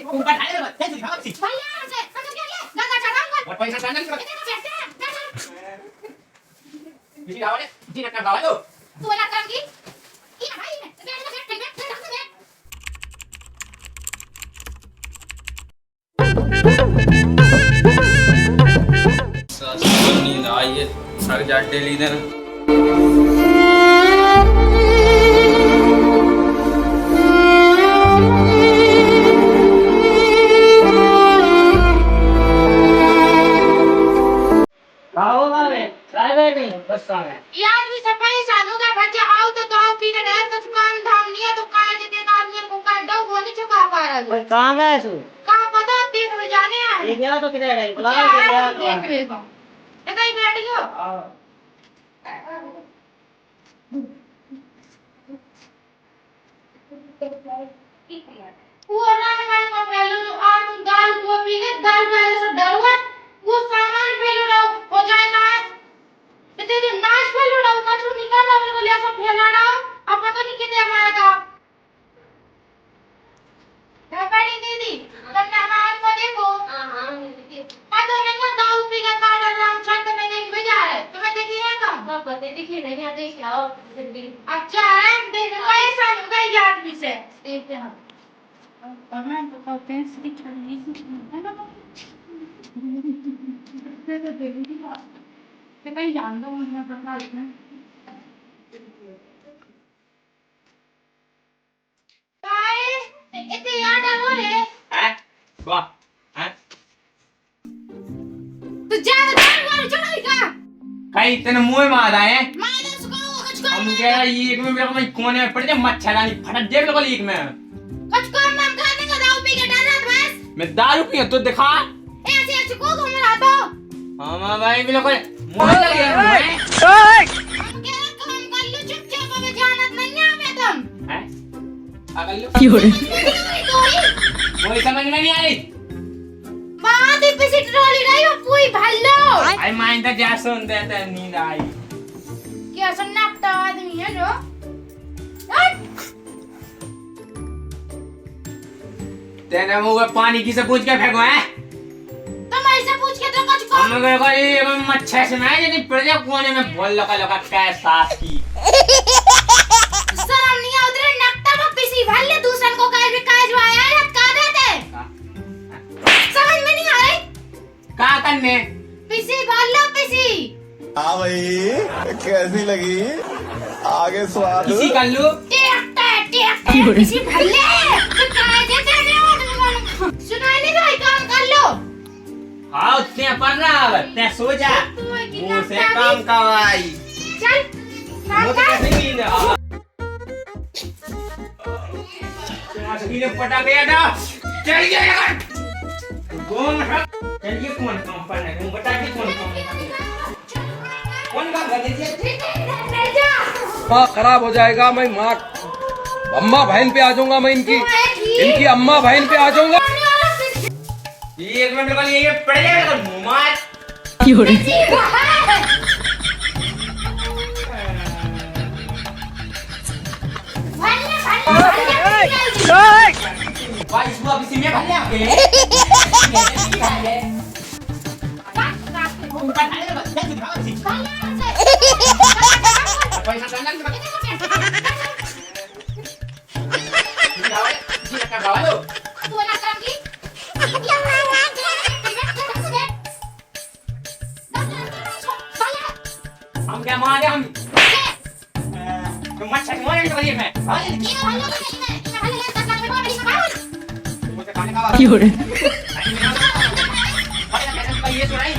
कुंकू डाले मत कैसे दिखाओ सी भैया से समझ गया गंगा चढ़ाऊंगा और पैसा डालना नहीं किसी गाँव ने किसी ने गाँव लो तू वाला काम की ये भाई ने बैठ नींद आई है सर जाटे लीदर यार भी सफाई सानू का बच्चा आओ तो दो पीने रह तो काम धाम नहीं है तो काज दे आदमी को कर दो वो नहीं चुका पा रहा है कहाँ गए तू? कहां पता 3 बजे जाने हैं ये गया तो किधर है? बुला देख के गया। लेगा इधर ही बैठ गयो वो रान का पहलू आज दाल को पी के दाल पहले से डरवा वो सामान पहलू रहो हो जाएगा तेरे नाश पहलू रहो कचरू निकाल मेरे को ले सब फैला रहा अब पता नहीं कितने मारेगा बड़ी दीदी तुम मेहमान को देखो हां तो नहीं दाल पी के काट राम छंद में नहीं बजा है तुम्हें देखी है कब पता देखी नहीं है देख आओ अच्छा है देख पैसा मुझे याद भी से देखते हैं मैं तो कहते हैं सिटी चलनी है ना मैं कहीं जान दो मुझे पता नहीं काय इतने याद आलो रे हैं वाह हैं तू ज्यादा दान वाली चढ़ाएगा कई तेरे मुंह में आ रहा है मैंने उसको कुछ कर हम कह रहा ये एक में मेरे को कोने में पड़ जाए मच्छरदानी फट देख लो एक में कुछ कर मन खाने का दाऊ पी के डरना बस मैं दारू पी तो दिखा ऐसे ऐसे को घूम रहा तो हां भाई बिल्कुल मुंह लग गया मैं हम क्या काम कर लो चुपचाप अब जानत नहीं आवे तुम हैं अगल लो कोई कोई समझ में नहीं आई बात ही पिसी ट्रॉली रही हो पूरी भल्लो आई माइंड तो जा सुन देते नींद आई क्या सन्नाटा आदमी है जो तेरे मुंह में पानी किसे पूछ के फेंको है तुम ऐसे पूछ के तो कुछ हम लोग को ये मच्छर से ना यदि प्रजा कोने में बोल लगा क्या सास की शर्म नहीं आउत रे नकटा में पिसी भल्ले दूसरन को काज काज आया है का देते समझ में नहीं आ रही का करने पिसी भल्लो पिसी हाँ भाई कैसी लगी आगे स्वाद किसी कर लो टेकता पिसी भल्ले तो काज देते नहीं सुनाई नहीं भाई काम कर लो हाँ उतने पढ़ रहा है ते सो जा मुंह से काम करवाई चल काम वो तो कर कैसे नींद आ ने पटा गया था चल गया यार कौन है चलिए कौन काम पर है तुम बता के कौन काम कौन काम कर दीजिए माँ खराब हो जाएगा मैं माँ अम्मा बहन पे आ जाऊंगा मैं इनकी अम्मा बहन पे आ जाऊंगा एक मिनट वाली ये पड़ जाएगा तो मार भाई इसको अब इसी में भर ले आके पैसा डालना नहीं हम क्या मारे हम मच्छर मारे तो ये मैं मुझे खाने का ये तो नहीं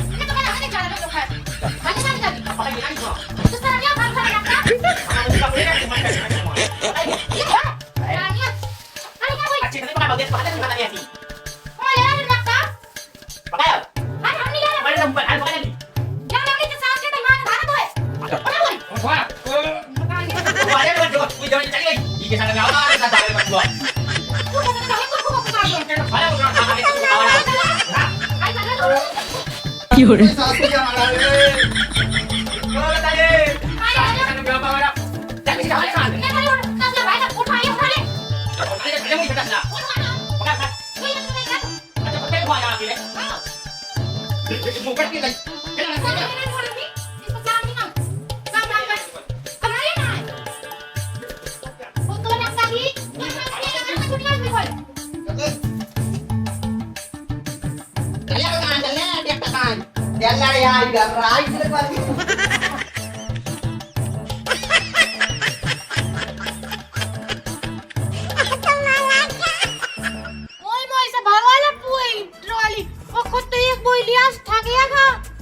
अच्छी तरह पका दे पका दे ऐसी पकाया बड़े दम पर हाल पका दे कोई जवानी चली गई ये के साथ में आओ ना साथ डाले मत लो सास को क्या मारा रे फोकट की लग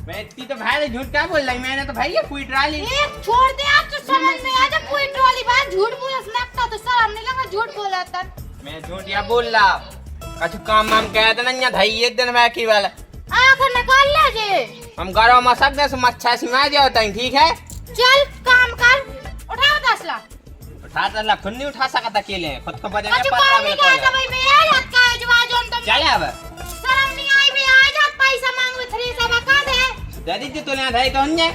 मैं इतनी तो भाई झूठ क्या बोल रही मैंने तो भाई ये पूरी ट्राली छोड़ दे आप तो समझ में आ जा पूरी ट्रॉली बात झूठ बोला लगता तो शर्म नहीं लगा झूठ बोला था मैं झूठ या बोल रहा कछु काम वाम कहा था ना भाई एक दिन मैं की वाला आखिर निकाल ले जे हम घरों में सब ने मच्छा सिमा दिया होता है ठीक है चल काम कर उठाओ तसला उठा तसला खुद नहीं उठा सकता अकेले खुद को बजाने कुछ पता काम नहीं करता भाई मेरा हाथ का जवाब जोन तुम चल अब शर्म नहीं आई बे आ जा पैसा मांगो 3 सवा का दे दादी जी तूने धाई तो अन्य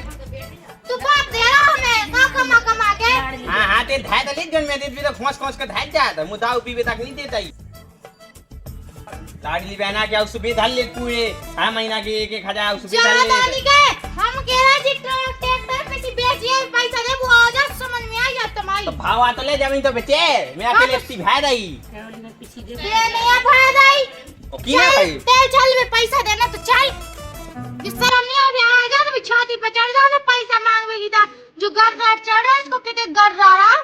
तू बाप दे रहा हमें का कमा के हां हां ते धाई तो ले जन में दे भी तो खोस के धाई जाता मुदा पीवे तक नहीं देता ही लाडली बहना क्या उस भी धाल ले पूरे हर महीना के 1000 उस भी धाल ले दादी के हम कह रहे जी ट्रैक्टर पे से बेचिए पैसा दे वो आ जा समझ में आ जा तुम्हारी तो भावा तो ले जमीन तो बेचे मैं अकेले इतनी भाई दई ये नहीं भाई दाई ओ की ना भाई तेल चल में पैसा देना तो चल इस तरह नहीं आ जा तो छाती पे चढ़ जाओ ना पैसा मांगेगी था जो गर्रा चढ़ रहा है इसको कहते गर्रा रहा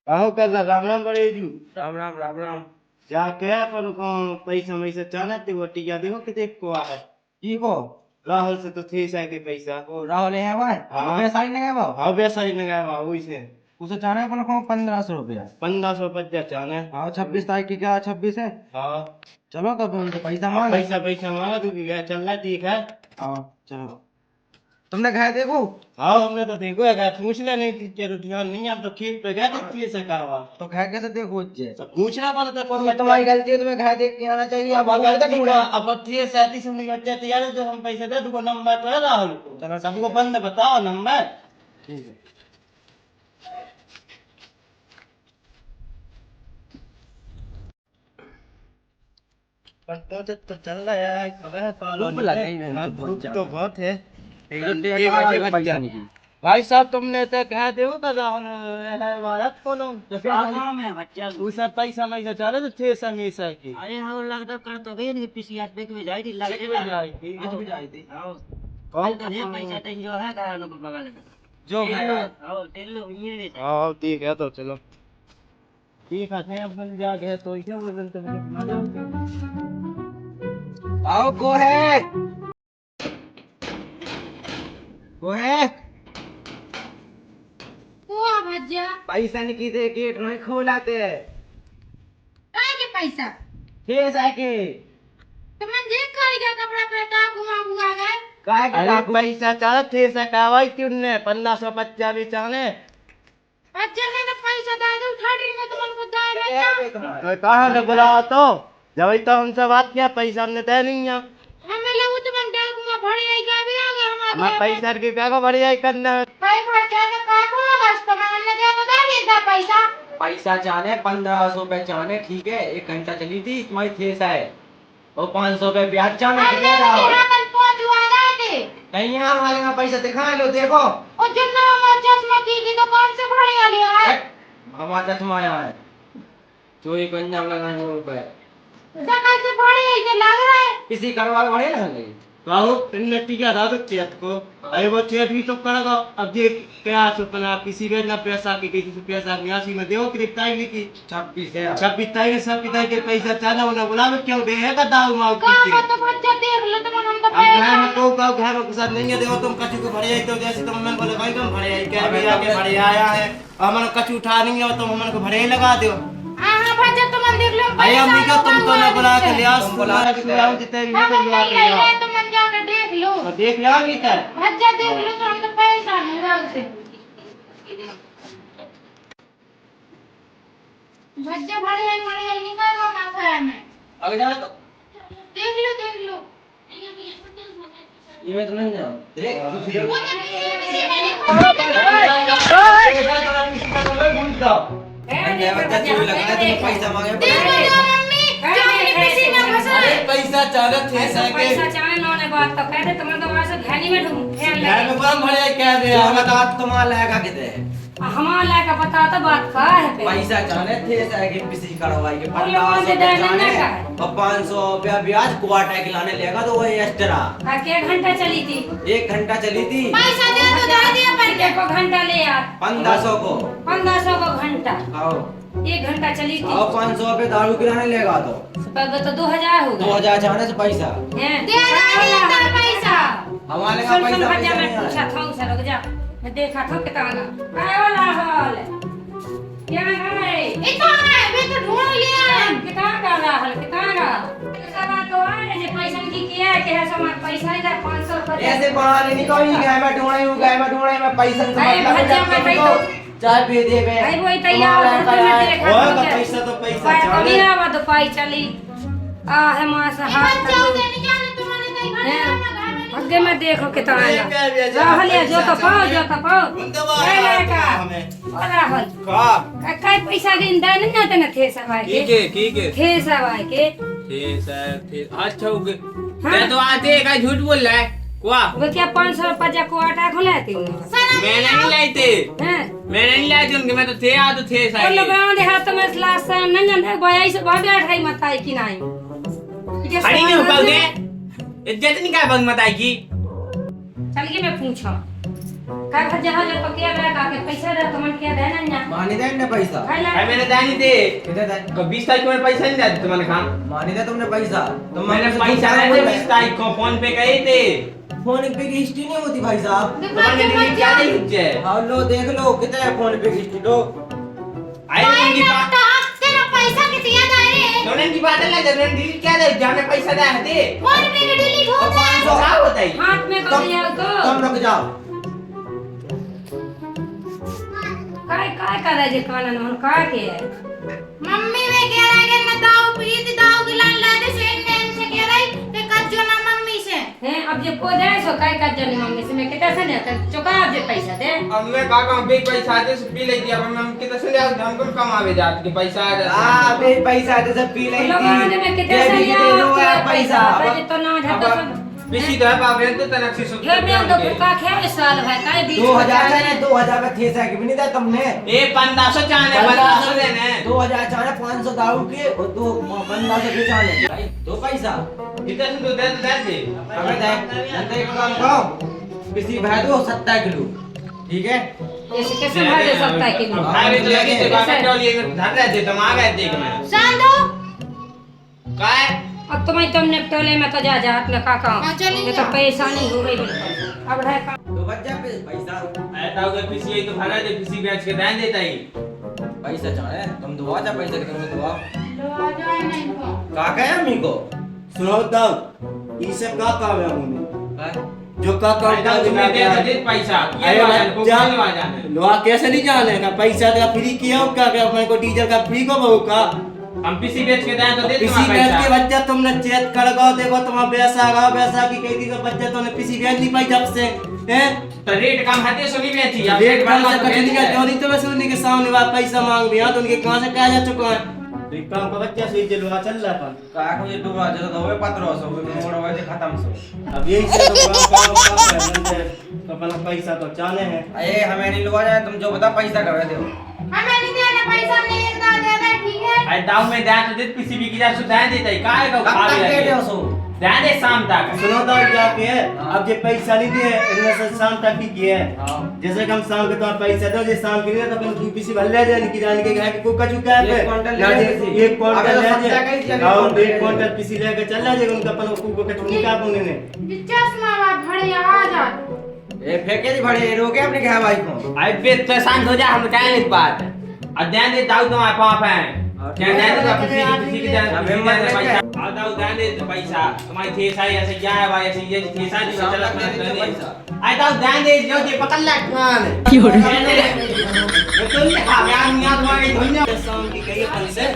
आहो कर राम राम बड़े जू राम राम राम राम क्या क्या पर पैसा वैसा चाहना थे वो टिया देखो कितने को आ है की को राहुल से तो थे साइके पैसा ओ राहुल है भाई हाँ। पैसा ही नहीं है वो हाँ वैसा ही लगाया वहाँ वही से उसे चाहने को 1500 रुपया 1550 चाहना है हाँ 26 तारीख की क्या 26 है हाँ चलो कब उनसे पैसा मांग पैसा पैसा मांगा तू क्या चल रहा ठीक है हाँ चलो तुमने खाया देखो हाँ हमने तो देखो है पूछना नहीं टीचर ध्यान नहीं आप तो खेत पे गए तो पैसा का हुआ तो खा कैसे देखो जे तो पूछना पड़ता पर ये तुम्हारी गलती है तुम्हें खाया देख के आना चाहिए अब अगर तक ढूंढा अब 37 में बच्चे तैयार है तो हम पैसे दे दूंगा नंबर तो है राहुल को चलो सबको बंद बताओ नंबर ठीक है तो चल रहा है धूप लग गई है, हाँ, बहुत धूप तो बहुत है है भाई साहब तुमने तो कह दे भारत को वो सब पैसा मैसा चले तो थे समीसा की अरे हाँ लगता कर तो गई नहीं पिछली हाथ देख में जाएगी लग आज भी जाएगी कौन तो ये पैसा तो जो है का लोग बगल में जो आओ तेल लो ये हाँ ठीक है तो चलो ठीक है अपन जा गए तो क्या बोलते आओ को है हुआ भज्जा पैसा नहीं की गेट नहीं खोलाते काय के पैसा ये साके तो मन जे करेगा कपड़ा पहना घुमा घुमा गए काय अरे पैसा चल थे सकावाई तुमने 1550 भी चाले भज्जा ने तो पैसा दे दो उठा रही मैं तुमन को दे रहा तो कहाँ से बुलाओ तो जब तो हमसे बात किया पैसा हमने दे नहीं है हमें लगा तुमन डाल घुमा भड़ी आई का भी आ गया हमारे हमारे पैसा की क्या को बढ़िया करना है भाई भज्जा ने कहा को बस तो मैंने दे तो दे दिया पैसा पैसा चाहने 1500 रुपए चाहने ठीक है 1 घंटा चली थी तुम्हारी थेस है और 500 रुपए ब्याज चाहने हमने कितने रहा तेरा कल पहुंचवा रहे थे कहीं यहाँ वाले का पैसा दिखा लो देखो और जितना हमारा चश्मा की दुकान से भड़ी आ लिया है हमारा चश्मा आया है चोरी को अंजाम लगाने रुपए दुकान से भड़ी ऐसे लग रहा है किसी करवा बढ़े ना लगे बाबू इनने टिका था तो चेत को अरे वो चेत भी तो करेगा अब देख क्या सुपना किसी के ना पैसा की किसी से पैसा 89 में देखो कितनी टाइम की 26 है 26 तारीख सब पिता के पैसा चाहना उन्हें बुला में क्यों दे है का दाऊ माऊ की कहाँ तो बच्चा देख लो तुम हम तो अब घर पैसा में को घर में कुछ नहीं है देखो तुम कछु को भरे आई तो जैसे तुम मन बोले भाई तुम भरे आई क्या भी आके भरे आया है हमन कछु उठा नहीं है तुम हमन को भरे लगा दो हाँ भज्जा तुम देख लो अरे हम नहीं तुम तो ना बुला के ले आस बुला के हम जितने भी हम तो बुला नहीं के ले आए तुम जाके देख लो और देख लिया नहीं कर भज्जा देख लो तो हम तो पैसा नहीं रख से भज्जा भड़ी आई निकाल लो ना घर में अगर जाना तो देख लो ये मैं तो नहीं जाऊँ देख पैसा मांगे देख लो मम्मी किसी में फंसा अरे पैसा चाहे थे ऐसा सके पैसा चाहे नौने बात तो कहते तुम तो वैसे घानी में ढूंढ फेल घर में बम भरे कह दे हम बता तुम्हारा लगा कितने हमारा लायक बता तो बात का है पे पैसा चाहे थे सके किसी करवाई के और लोगों से देने ना का है। और 500 रुपया ब्याज क्वार्टर खिलाने लेगा तो वही एक्स्ट्रा का के घंटा चली थी 1 घंटा चली थी पैसा दे तो दे दिया पर देखो घंटा ले यार 1500 को 1500 को घंटा आओ 1 घंटा चली थी और 500 रुपये दारू गिराने लेगा तो तब तो 2000 हो गए 2000 चाहने से पैसा हैं दे दिया तेरा पैसा हमारे का सुन सुन पैसा भैया पैसा मैं नहीं पूछा आया। था उनसे रुक जा मैं देखा था कितना काय वाला हाल क्या है इतना है मैं तो ढूंढ लिया कितना का हाल कितना का सब तो आए जे पैसा की किया है कि है समाज पैसा इधर 500 रुपए ऐसे बहाने नहीं कोई गए मैं ढूंढे मैं पैसा से अरे मतलब भैया, है मैं तुमको चाय पी दे बे भाई वही तैयार हो तो मैं देखा ओए का पैसा तो पैसा कभी आवा तो पाई चली आ है मां से इमन हाथ जाओ दे नहीं जाने तुम्हारे कहीं घर हैं? में आगे में देखो कितना ये है क्या भी है, राहुल ये जो तो पैसा पाओ चाहिए। जो तो पाओ उनके ले ले का हमें और राहुल का काय पैसा गिन दे नहीं ना तने थे सब आए के ठीक है थे सब आए के ठीक है ठीक अच्छा हो गए हाँ? मैं तो आते का झूठ बोल रहा है वाह वो क्या 500 रुपया जा को आटा खुला थी मैंने नहीं लाई थे हैं मैंने नहीं लाई थी उनके मैं तो थे आ तो थे और लोग सारे गांव देहात में लास्ट से नंजन है बयाई से भागे अठाई मत आई कि नहीं खड़ी नहीं हो पाओगे इज्जत नहीं काय बंद मत आएगी चल के मैं पूछो का जहां जो पकिया लगा के पैसा दे तुमन के देना ना मानी दे ने पैसा खाई भाई मैंने दानी दे किधर दे तो 20 तारीख को मैं पैसा नहीं दिया तुम्हारे खान मानी दे तुमने पैसा तो मैंने पैसा नहीं दिया 20 तारीख को फोन पे गए थे फोन पे की हिस्ट्री नहीं होती भाई साहब तुम्हारे डिलीट क्या नहीं हुई है हाँ लो देख लो कितने फोन पे की हिस्ट्री लो आई उनकी बात तेरा पैसा कितनी याद आ रही है दोनों की बात अलग है मैंने डिलीट क्या दे जब मैं पैसा दिया थे फोन पे के डिलीट हो और गया 500 क्या होता है हाथ में कर लिया तो तुम रुक जाओ काय करे जे कानन हम का के मम्मी में कह रहा है कि मैं दाऊ पी थी दाऊ गिलान ला दे से से कह रही कि कज्जो ना मम्मी से हैं अब जे को दे सो काय का जनी मम्मी से मैं कितना से दे चुका अब जे पैसा दे अब मैं काका बे पैसा दे से पी लेती अब हम कितना से ले हम कम कमावे जात के पैसा आ जाता आ बे पैसा दे सब पी ली लोग आने में कितना से लिया पैसा तो ना झटका सब पीसी तो है बाप रे तो तनक से हे मैं तो का खे साल है काय 2000 चाहे 2000 का थे सके भी नहीं था तुमने ए 1500 चाहने 1500 देने 2000 चाहे 500 दारू के और 1500 के चाहे भाई दो पैसा कितना से तो दे अबे दे एक काम करो किसी भाई दो 70 किलो ठीक है ऐसे कैसे भाई दे सकता है कि अरे तो लगे तो बाबा टोली में धर रहे थे तुम आ गए देख मैं सांदो काय अब तुमने टोले में तो जा जात में काका हाँ, चलिए। ये तो पैसा नहीं हो गई बिल्कुल अब है का तो बच जा पैसा ऐसा होगा पीसी तो भरा दे पीसी बेच के दान देता ही पैसा चाहे तुम दुआ जा पैसा के तुमने दुआ लो आ जाए नहीं को का कहे अम्मी को सुनो दाऊ ये सब का काम है उन्हें जो का काम पैसा तुम्हें दे तो दे पैसा ये वाला को खेलवा जाने लोहा कैसे नहीं जाने का पैसा का फ्री किया हो क्या क्या अपने को डीजल का फ्री को बहू का हम पीसी बेच के दान तो दे पीसी तुम्हारा बेच के पैसा बच्चा तुमने चेक कर गो देखो तुम्हारा पैसा गो पैसा की कही थी का बच्चा तुमने पीसी बेच नहीं पाई जब से हैं तो रेट कम हाथे सुनी बेची अब रेट बढ़ा बढ़ा तो कर बेच दिया दे। जो नहीं तो मैं सुनने के सामने बात पैसा मांग भी तो उनके कहां से क्या जा चुका है तो एक काम का बच्चा से चलवा चल रहा अपन का को ये डूबा जो तो होवे 1500 मोड़ होवे जे खत्म सो अब यही से तो काम करने तो अपना पैसा तो चाले हैं अरे हमें नहीं लुआ जाए तुम जो बता पैसा कहे दो हमें नहीं देना पैसा नहीं देना देना ठीक है आई दाव में दान तो दे पीसी भी की जा सु दान देता ही काहे का कब खा तक दे ले दो सो दान दे शाम तक सुनो तो क्या के अब ये पैसा नहीं दिए इनमें से शाम तक ही किए हां जैसे कि हम शाम के तुम्हारा पैसा दो जे शाम के लिए तो अपन पीसी भर ले जाने की जाने के घर को कचू क्या पे एक क्विंटल ले ले एक क्विंटल ले अबे तो सत्ता का ही जाए चलेगा और क्विंटल एक क्विंटल पीसी लेके चल जाए उनका अपन को कचू निकाल पुणे ने चश्मा वाला भड़िया आ जा ए फेंके दी बड़े रोके अपने कहा भाई को आई बे तो शांत हो जा हम काहे नहीं बात अध्यान दे दाऊ तुम्हारे पाप है क्या दान दे किसी की दान पैसा आ दाऊ दान दे पैसा तुम्हारी ठेसा ऐसे क्या है भाई ऐसे ये ठेसा नहीं चला पैसा आई दाऊ दान दे जो जे पकड़ ला कान क्यों रे तुम खा गया निया तुम्हारे धोने शाम की कही अपन से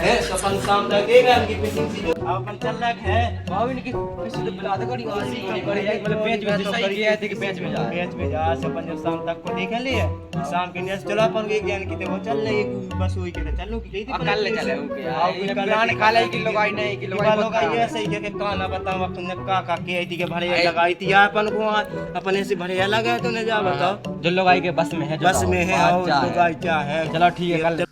है अपन शाम तक देगा उनकी पीसी से अपन चल रहा है बाबू इनकी किसी तो बुला दे कड़ी वाली कड़ी मतलब बेच में सही किया है कि बेच में जा बेच में जा से अपन जो शाम तक को देख लिए शाम के न्यास चलो अपन के ज्ञान की वो चल नहीं बस वही के चलो की अब कल ले चले ओके आओ ये कल प्लान खा ले किलो गाई नहीं किलो गाई लोग ये सही के काना बताओ अपन ने का के आई थी के भरे लगाई थी अपन को अपने से भरे लगा तो ने जा बताओ जो लोग आई के बस में है बस में है और तो गाय क्या है चलो ठीक है कल